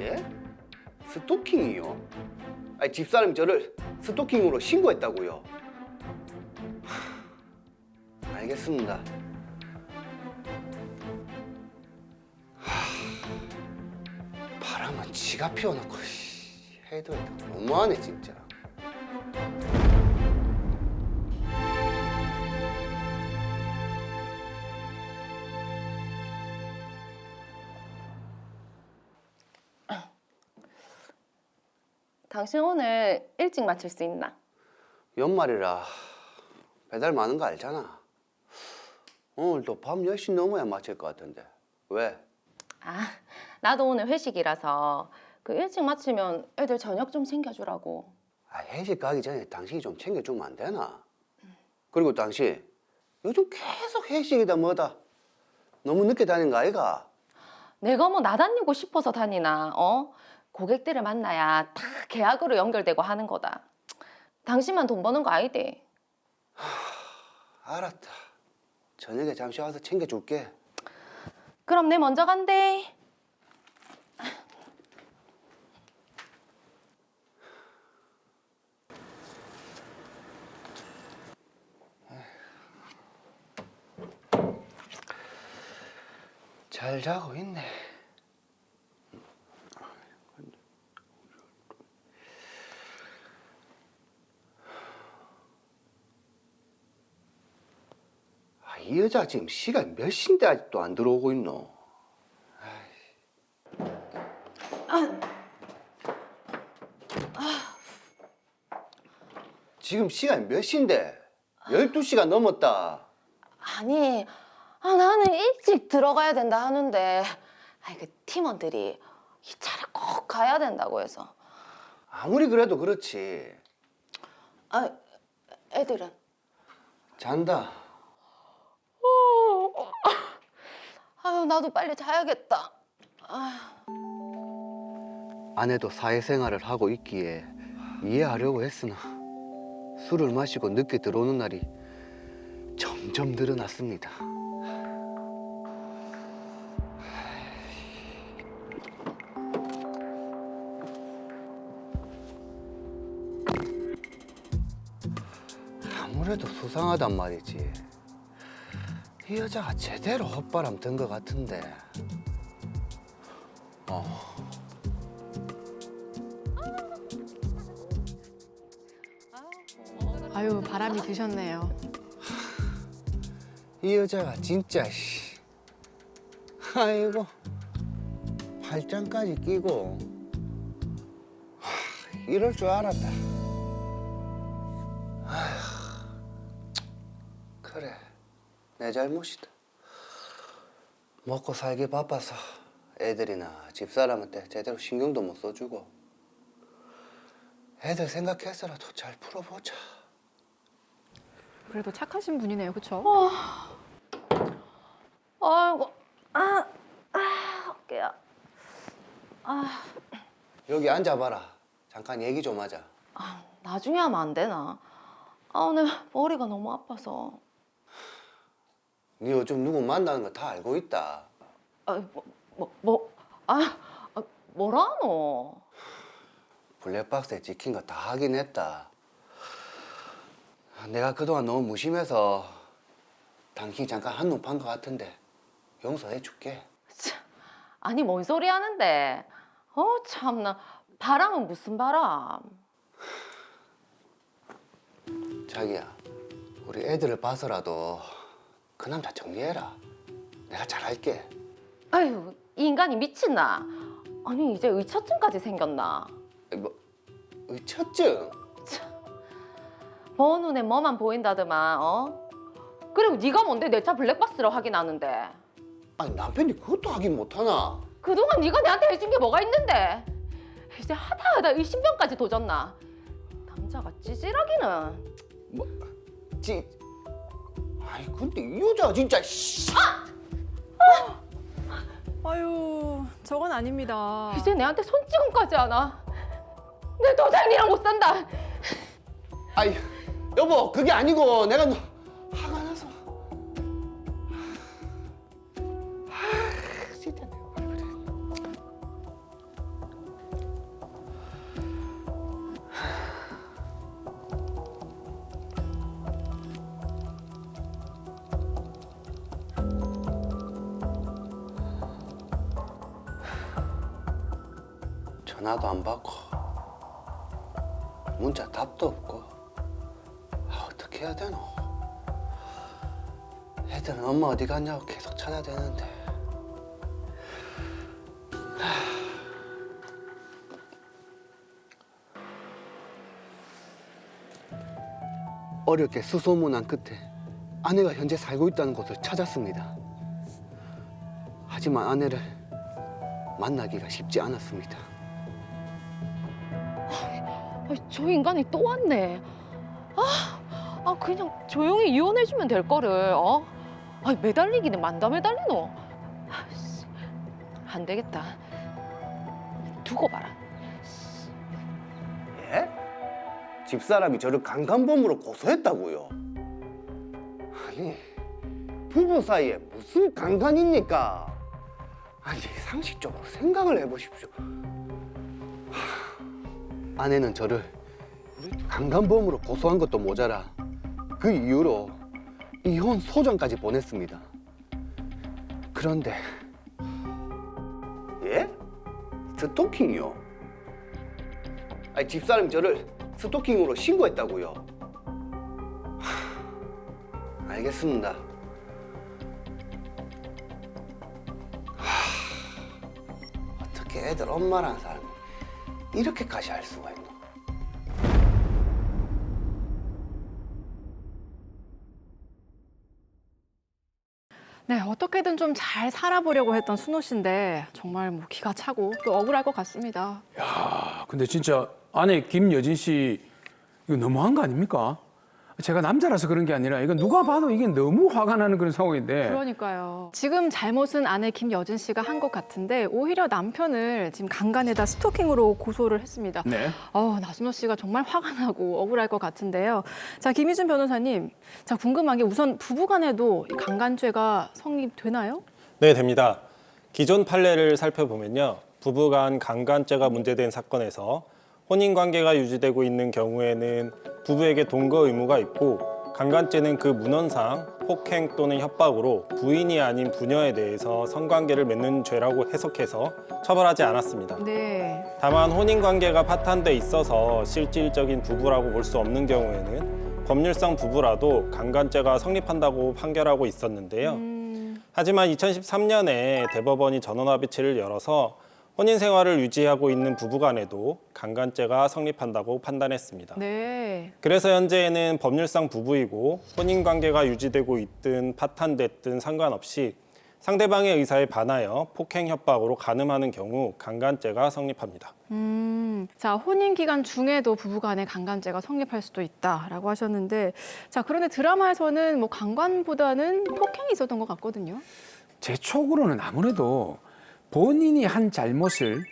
예? 스토킹이요? 아니, 집사람이 저를 스토킹으로 신고했다고요? 알겠습니다. 바람은 지가 피워놓고 해도 너무하네 진짜. 당신 오늘 일찍 마칠 수 있나? 연말이라 배달 많은 거 알잖아. 오늘도 밤 10시 넘어야 마칠 것 같은데. 왜? 아, 나도 오늘 회식이라서 그 일찍 마치면 애들 저녁 좀 챙겨주라고. 아, 회식 가기 전에 당신이 좀 챙겨주면 안 되나? 그리고 당신 요즘 계속 회식이다 뭐다. 너무 늦게 다니는 거 아이가? 내가 뭐 나 다니고 싶어서 다니나, 어? 고객들을 만나야 다 계약으로 연결되고 하는 거다. 당신만 돈 버는 거 아니대. 알았다. 저녁에 잠시 와서 챙겨줄게. 그럼 내 먼저 간대. 잘 자고 있네. 아, 이 여자 지금 시간 몇 시인데 아직도 안 들어오고 있노? 지금 시간 몇 시인데? 12시가 넘었다. 아니, 나는 일찍 들어가야 된다 하는데 그 팀원들이 이 차를 꼭 가야 된다고 해서. 아무리 그래도 그렇지. 애들은? 잔다. 아유, 나도 빨리 자야겠다. 아내도 사회생활을 하고 있기에 이해하려고 했으나 술을 마시고 늦게 들어오는 날이 점점 늘어났습니다. 아무래도 수상하단 말이지. 이 여자가 제대로 헛바람 든 것 같은데. 아유, 바람이 드셨네요. 이 여자가 진짜 아이고 팔짱까지 끼고 이럴 줄 알았다. 아휴, 그래 내 잘못이다. 먹고 살기 바빠서 애들이나 집사람한테 제대로 신경도 못 써주고. 애들 생각해서라도 잘 풀어보자. 그래도 착하신 분이네요, 그렇죠? 아이고, 어깨야. 여기 앉아봐라. 잠깐 얘기 좀 하자. 나중에 하면 안 되나? 오늘 머리가 너무 아파서. 네 요즘 누구 만나는 거 다 알고 있다. 뭐라노? 블랙박스에 찍힌 거 다 하긴 했다. 내가 그동안 너무 무심해서 당신이 잠깐 한눈 판 거 같은데 용서해 줄게. 아니, 뭔 소리 하는데? 참나. 바람은 무슨 바람? 자기야, 우리 애들을 봐서라도 그 남자 정리해라. 내가 잘할게. 아유, 이 인간이 미친나? 아니, 이제 의처증까지 생겼나? 뭐 의처증? 뭐 눈에 뭐만 보인다더만, 어? 그리고 네가 뭔데 내 차 블랙박스를 확인하는데? 아니 남편이 그것도 하긴 못하나? 그동안 네가 내한테 해준 게 뭐가 있는데? 이제 하다 의심병까지 도졌나? 남자가 찌질하기는. 뭐 아니 근데 이 여자 진짜 아유, 저건 아닙니다. 이제 내한테 손찌검까지 하나? 내 도장이랑 못 산다. 아이 여보 그게 아니고 내가 화가 나서. 진짜 내가 왜 그래. 전화도 안 받고 문자 답도 없고 어떻게 해야 되노? 애들은 엄마 어디 갔냐고 계속 찾아대는데 어렵게 수소문한 끝에 아내가 현재 살고 있다는 곳을 찾았습니다. 하지만 아내를 만나기가 쉽지 않았습니다. 저 인간이 또 왔네. 그냥 조용히 이혼해주면 될 거를. 매달리기는 만다 매달리노. 안 되겠다. 두고 봐라. 예? 집사람이 저를 강간범으로 고소했다고요? 아니, 부부 사이에 무슨 강간입니까? 아니, 상식적으로 생각을 해보십시오. 아내는 저를 강간범으로 고소한 것도 모자라 그 이후로 이혼 소장까지 보냈습니다. 그런데 예? 스토킹이요? 아니, 집사람이 저를 스토킹으로 신고했다고요? 알겠습니다. 어떻게 애들 엄마라는 사람이 이렇게까지 할 수가 있노? 네, 어떻게든 좀 잘 살아보려고 했던 순호 씨인데 정말 뭐 기가 차고 또 억울할 것 같습니다. 야, 근데 진짜 아내 김여진 씨 이거 너무한 거 아닙니까? 제가 남자라서 그런 게 아니라 이건 누가 봐도 이게 너무 화가 나는 그런 상황인데. 그러니까요. 지금 잘못은 아내 김여진 씨가 한 것 같은데 오히려 남편을 지금 강간에다 스토킹으로 고소를 했습니다. 네. 나순호 씨가 정말 화가 나고 억울할 것 같은데요. 자, 김희준 변호사님, 자 궁금한 게 우선 부부간에도 이 강간죄가 성립되나요? 네, 됩니다. 기존 판례를 살펴보면요. 부부간 강간죄가 문제된 사건에서 혼인관계가 유지되고 있는 경우에는 부부에게 동거 의무가 있고 강간죄는 그 문헌상 폭행 또는 협박으로 부인이 아닌 부녀에 대해서 성관계를 맺는 죄라고 해석해서 처벌하지 않았습니다. 네. 다만 혼인관계가 파탄돼 있어서 실질적인 부부라고 볼 수 없는 경우에는 법률상 부부라도 강간죄가 성립한다고 판결하고 있었는데요. 하지만 2013년에 대법원이 전원합의체를 열어서 혼인 생활을 유지하고 있는 부부간에도 강간죄가 성립한다고 판단했습니다. 네. 그래서 현재는 법률상 부부이고 혼인 관계가 유지되고 있든 파탄됐든 상관없이 상대방의 의사에 반하여 폭행 협박으로 간음하는 경우 강간죄가 성립합니다. 자, 혼인 기간 중에도 부부간에 강간죄가 성립할 수도 있다라고 하셨는데, 자 그런데 드라마에서는 뭐 강간보다는 폭행이 있었던 것 같거든요. 제 촉으로는 아무래도 본인이 한 잘못을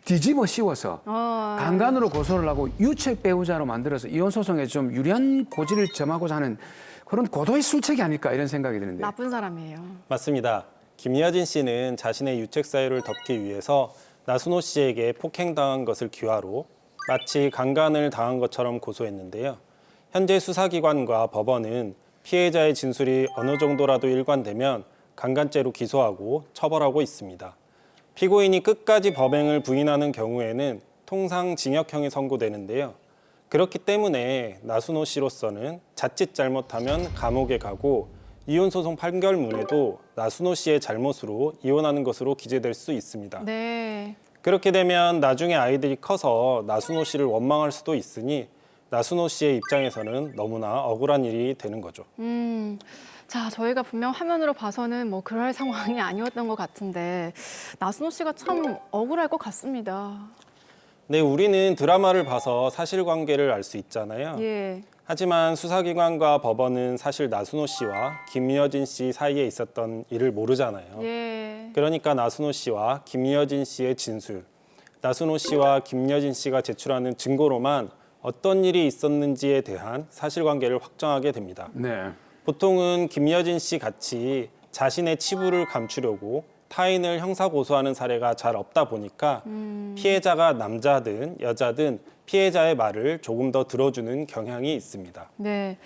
뒤집어 씌워서 강간으로 고소를 하고 유책 배우자로 만들어서 이혼 소송에 좀 유리한 고지를 점하고자 하는 그런 고도의 술책이 아닐까 이런 생각이 드는데. 나쁜 사람이에요. 맞습니다. 김여진 씨는 자신의 유책 사유를 덮기 위해서 나순호 씨에게 폭행당한 것을 기화로 마치 강간을 당한 것처럼 고소했는데요. 현재 수사기관과 법원은 피해자의 진술이 어느 정도라도 일관되면 강간죄로 기소하고 처벌하고 있습니다. 피고인이 끝까지 범행을 부인하는 경우에는 통상 징역형이 선고되는데요. 그렇기 때문에 나순호 씨로서는 자칫 잘못하면 감옥에 가고 이혼소송 판결문에도 나순호 씨의 잘못으로 이혼하는 것으로 기재될 수 있습니다. 네. 그렇게 되면 나중에 아이들이 커서 나순호 씨를 원망할 수도 있으니 나순호 씨의 입장에서는 너무나 억울한 일이 되는 거죠. 자, 저희가 분명 화면으로 봐서는 뭐 그럴 상황이 아니었던 것 같은데 나순호 씨가 참 억울할 것 같습니다. 네, 우리는 드라마를 봐서 사실관계를 알 수 있잖아요. 예. 하지만 수사기관과 법원은 사실 나순호 씨와 김여진 씨 사이에 있었던 일을 모르잖아요. 예. 그러니까 나순호 씨와 김여진 씨의 진술, 나순호 씨와 김여진 씨가 제출하는 증거로만 어떤 일이 있었는지에 대한 사실관계를 확정하게 됩니다. 네. 보통은 김여진 씨 같이 자신의 치부를 감추려고 타인을 형사고소하는 사례가 잘 없다 보니까 피해자가 남자든 여자든 피해자의 말을 조금 더 들어주는 경향이 있습니다. 네.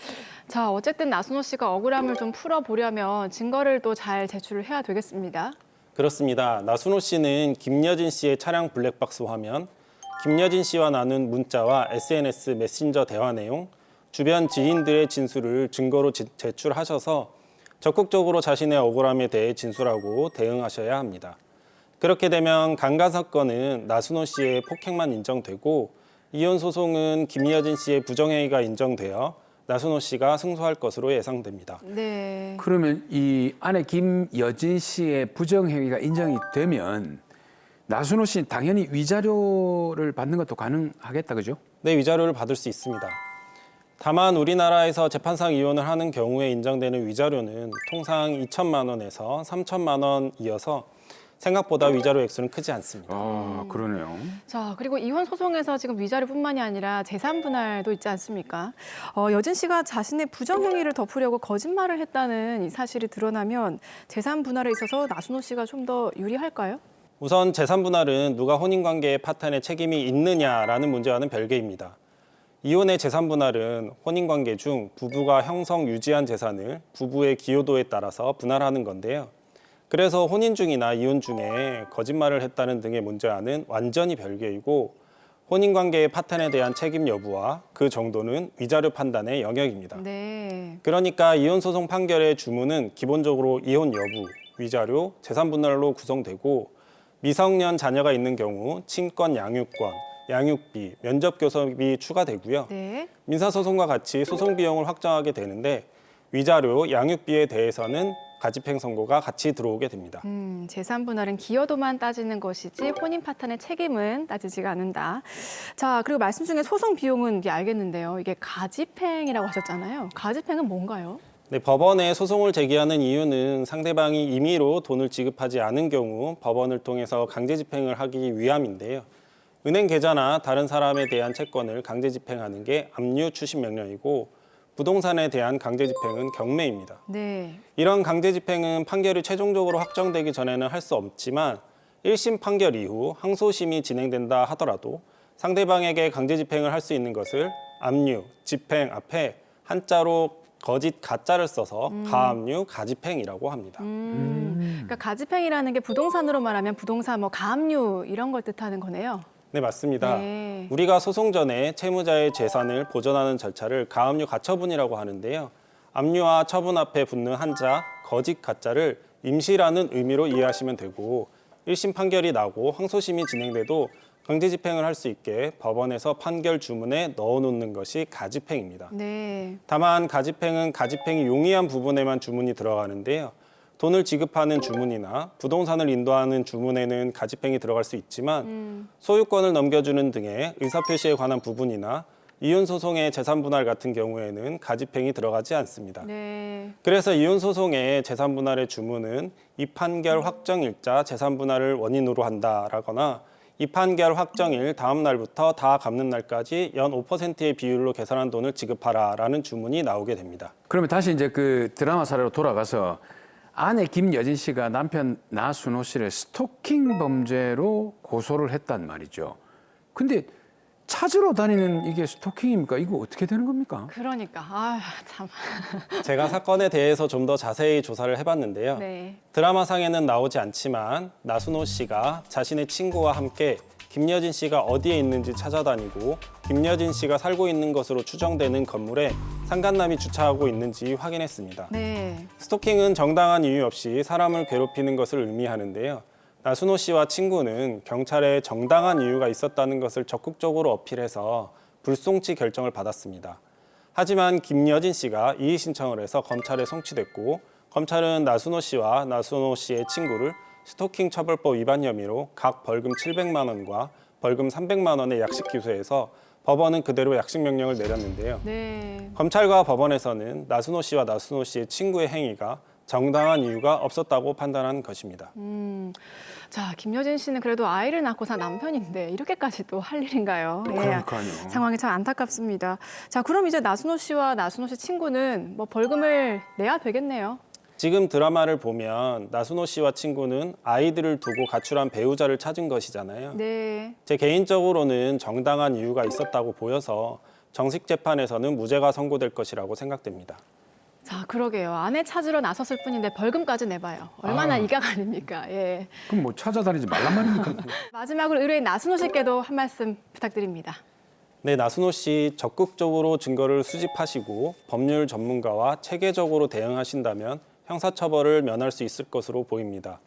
자, 어쨌든 나순호 씨가 억울함을 좀 풀어보려면 증거를 또 잘 제출을 해야 되겠습니다. 그렇습니다. 나순호 씨는 김여진 씨의 차량 블랙박스 화면, 김여진 씨와 나눈 문자와 SNS 메신저 대화 내용, 주변 지인들의 진술을 증거로 제출하셔서 적극적으로 자신의 억울함에 대해 진술하고 대응하셔야 합니다. 그렇게 되면 강간 사건은 나순호 씨의 폭행만 인정되고 이혼 소송은 김여진 씨의 부정행위가 인정되어 나순호 씨가 승소할 것으로 예상됩니다. 네. 그러면 이 아내 김여진 씨의 부정행위가 인정이 되면 나순호 씨는 당연히 위자료를 받는 것도 가능하겠다, 그죠? 네, 위자료를 받을 수 있습니다. 다만 우리나라에서 재판상 이혼을 하는 경우에 인정되는 위자료는 통상 2천만 원에서 3천만 원이어서 생각보다 위자료 액수는 크지 않습니다. 아, 그러네요. 자, 그리고 이혼 소송에서 지금 위자료뿐만이 아니라 재산 분할도 있지 않습니까? 여진 씨가 자신의 부정행위를 덮으려고 거짓말을 했다는 이 사실이 드러나면 재산 분할에 있어서 나순호 씨가 좀 더 유리할까요? 우선 재산 분할은 누가 혼인관계의 파탄에 책임이 있느냐라는 문제와는 별개입니다. 이혼의 재산 분할은 혼인관계 중 부부가 형성 유지한 재산을 부부의 기여도에 따라서 분할하는 건데요. 그래서 혼인 중이나 이혼 중에 거짓말을 했다는 등의 문제와는 완전히 별개이고 혼인관계의 파탄에 대한 책임 여부와 그 정도는 위자료 판단의 영역입니다. 네. 그러니까 이혼 소송 판결의 주문은 기본적으로 이혼 여부, 위자료, 재산 분할로 구성되고 미성년 자녀가 있는 경우 친권 양육권, 양육비, 면접 교섭이 추가되고요. 네. 민사소송과 같이 소송 비용을 확정하게 되는데 위자료, 양육비에 대해서는 가집행 선고가 같이 들어오게 됩니다. 재산 분할은 기여도만 따지는 것이지 혼인 파탄의 책임은 따지지가 않는다. 자, 그리고 말씀 중에 소송 비용은 이게 알겠는데요. 이게 가집행이라고 하셨잖아요. 가집행은 뭔가요? 네, 법원에 소송을 제기하는 이유는 상대방이 임의로 돈을 지급하지 않은 경우 법원을 통해서 강제 집행을 하기 위함인데요. 은행 계좌나 다른 사람에 대한 채권을 강제 집행하는 게 압류 추심 명령이고 부동산에 대한 강제 집행은 경매입니다. 네. 이런 강제 집행은 판결이 최종적으로 확정되기 전에는 할 수 없지만 1심 판결 이후 항소심이 진행된다 하더라도 상대방에게 강제 집행을 할 수 있는 것을 압류, 집행 앞에 한자로 거짓 가짜를 써서 가압류, 가집행이라고 합니다. 그러니까 가집행이라는 게 부동산으로 말하면 부동산 뭐 가압류 이런 걸 뜻하는 거네요. 네, 맞습니다. 네. 우리가 소송 전에 채무자의 재산을 보전하는 절차를 가압류 가처분이라고 하는데요. 압류와 처분 앞에 붙는 한자, 거짓 가짜를 임시라는 의미로 이해하시면 되고 1심 판결이 나고 항소심이 진행돼도 강제 집행을 할 수 있게 법원에서 판결 주문에 넣어놓는 것이 가집행입니다. 네. 다만 가집행은 가집행이 용이한 부분에만 주문이 들어가는데요. 돈을 지급하는 주문이나 부동산을 인도하는 주문에는 가집행이 들어갈 수 있지만 소유권을 넘겨주는 등의 의사표시에 관한 부분이나 이혼 소송의 재산 분할 같은 경우에는 가집행이 들어가지 않습니다. 네. 그래서 이혼 소송의 재산 분할의 주문은 이 판결 확정일자 재산 분할을 원인으로 한다라거나 이 판결 확정일 다음 날부터 다 갚는 날까지 연 5%의 비율로 계산한 돈을 지급하라라는 주문이 나오게 됩니다. 그러면 다시 이제 그 드라마 사례로 돌아가서 아내 김여진 씨가 남편 나순호 씨를 스토킹 범죄로 고소를 했단 말이죠. 근데 찾으러 다니는 이게 스토킹입니까? 이거 어떻게 되는 겁니까? 그러니까 참. 제가 사건에 대해서 좀 더 자세히 조사를 해봤는데요. 네. 드라마상에는 나오지 않지만 나순호 씨가 자신의 친구와 함께 김여진 씨가 어디에 있는지 찾아다니고 김여진 씨가 살고 있는 것으로 추정되는 건물에 상간남이 주차하고 있는지 확인했습니다. 네. 스토킹은 정당한 이유 없이 사람을 괴롭히는 것을 의미하는데요. 나순호 씨와 친구는 경찰에 정당한 이유가 있었다는 것을 적극적으로 어필해서 불송치 결정을 받았습니다. 하지만 김여진 씨가 이의 신청을 해서 검찰에 송치됐고 검찰은 나순호 씨와 나순호 씨의 친구를 스토킹 처벌법 위반 혐의로 각 벌금 700만 원과 벌금 300만 원의 약식 기소해서 법원은 그대로 약식 명령을 내렸는데요. 네. 검찰과 법원에서는 나순호 씨와 나순호 씨의 친구의 행위가 정당한 이유가 없었다고 판단한 것입니다. 자, 김여진 씨는 그래도 아이를 낳고 산 남편인데 이렇게까지 또 할 일인가요? 예, 그러니까요. 상황이 참 안타깝습니다. 자, 그럼 이제 나순호 씨와 나순호 씨 친구는 뭐 벌금을 내야 되겠네요. 지금 드라마를 보면 나순호 씨와 친구는 아이들을 두고 가출한 배우자를 찾은 것이잖아요. 네. 제 개인적으로는 정당한 이유가 있었다고 보여서 정식 재판에서는 무죄가 선고될 것이라고 생각됩니다. 자, 그러게요. 아내 찾으러 나섰을 뿐인데 벌금까지 내봐요. 얼마나 아. 이각 아닙니까? 예. 그럼 뭐 찾아다니지 말란 말입니까? 마지막으로 의뢰인 나순호 씨께도 한 말씀 부탁드립니다. 네, 나순호 씨 적극적으로 증거를 수집하시고 법률 전문가와 체계적으로 대응하신다면 형사처벌을 면할 수 있을 것으로 보입니다.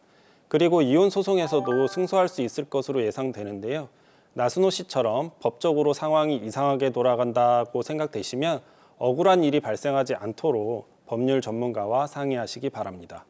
그리고 이혼 소송에서도 승소할 수 있을 것으로 예상되는데요. 나순호 씨처럼 법적으로 상황이 이상하게 돌아간다고 생각되시면 억울한 일이 발생하지 않도록 법률 전문가와 상의하시기 바랍니다.